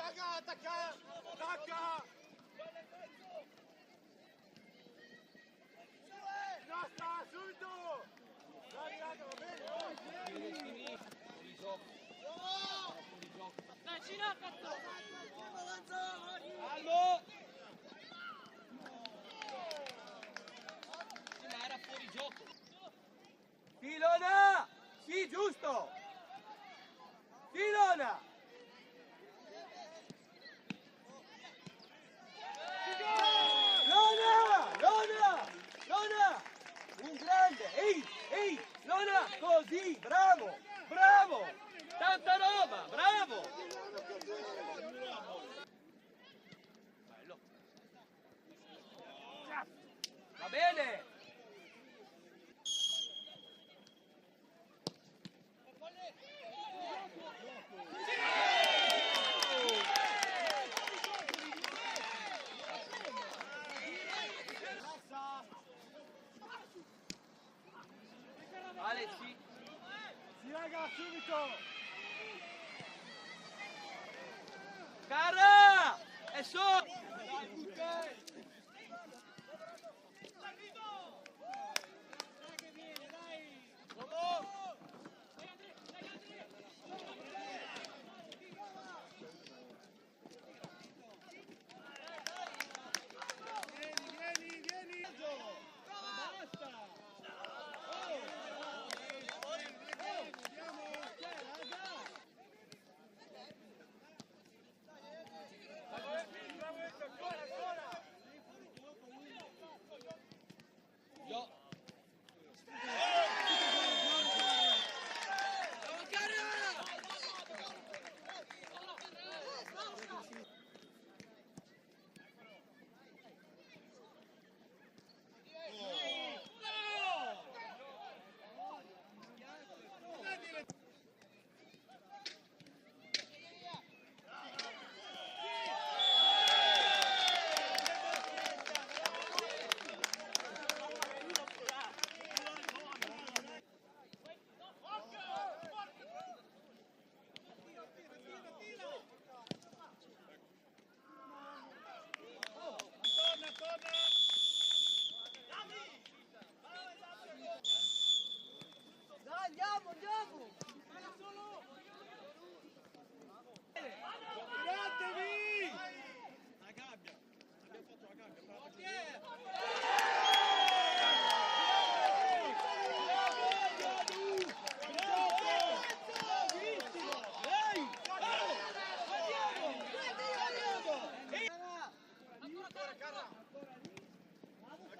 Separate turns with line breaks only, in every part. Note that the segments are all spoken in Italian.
Raga, attacca! Attacca! Basta, subito! Dai, raga, va bene!
Fuori gioco.
Dai, Cina, cazzo!
Calmo! Sì, ma era fuori gioco. Filona! Sì, giusto! Filona! Lona! Lona! Lona! Un grande! Ehi! Lona! Così! Bravo! Bravo! Tanta roba! Bravo! Bello! Va bene! Alessi!
Sì, raga, subito!
Carra! È sotto!
Vieni! Basta!
Io.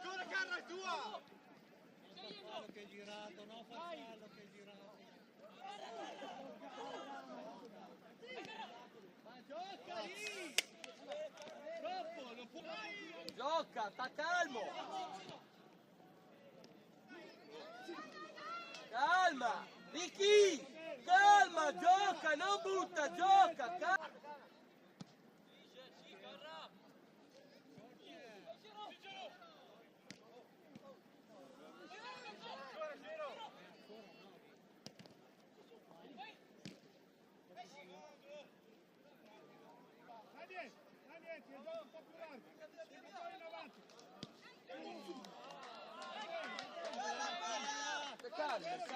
Ancora Carra, è tua!
Fallo che è girato, no, fallo che è girato. Ma gioca lì! Troppo, non può...
Gioca, sta calmo! Calma! Ricky! Calma, gioca, non butta, gioca!
Niente, il gioco un po' più largo. Siamo poi in avanti.
Calma,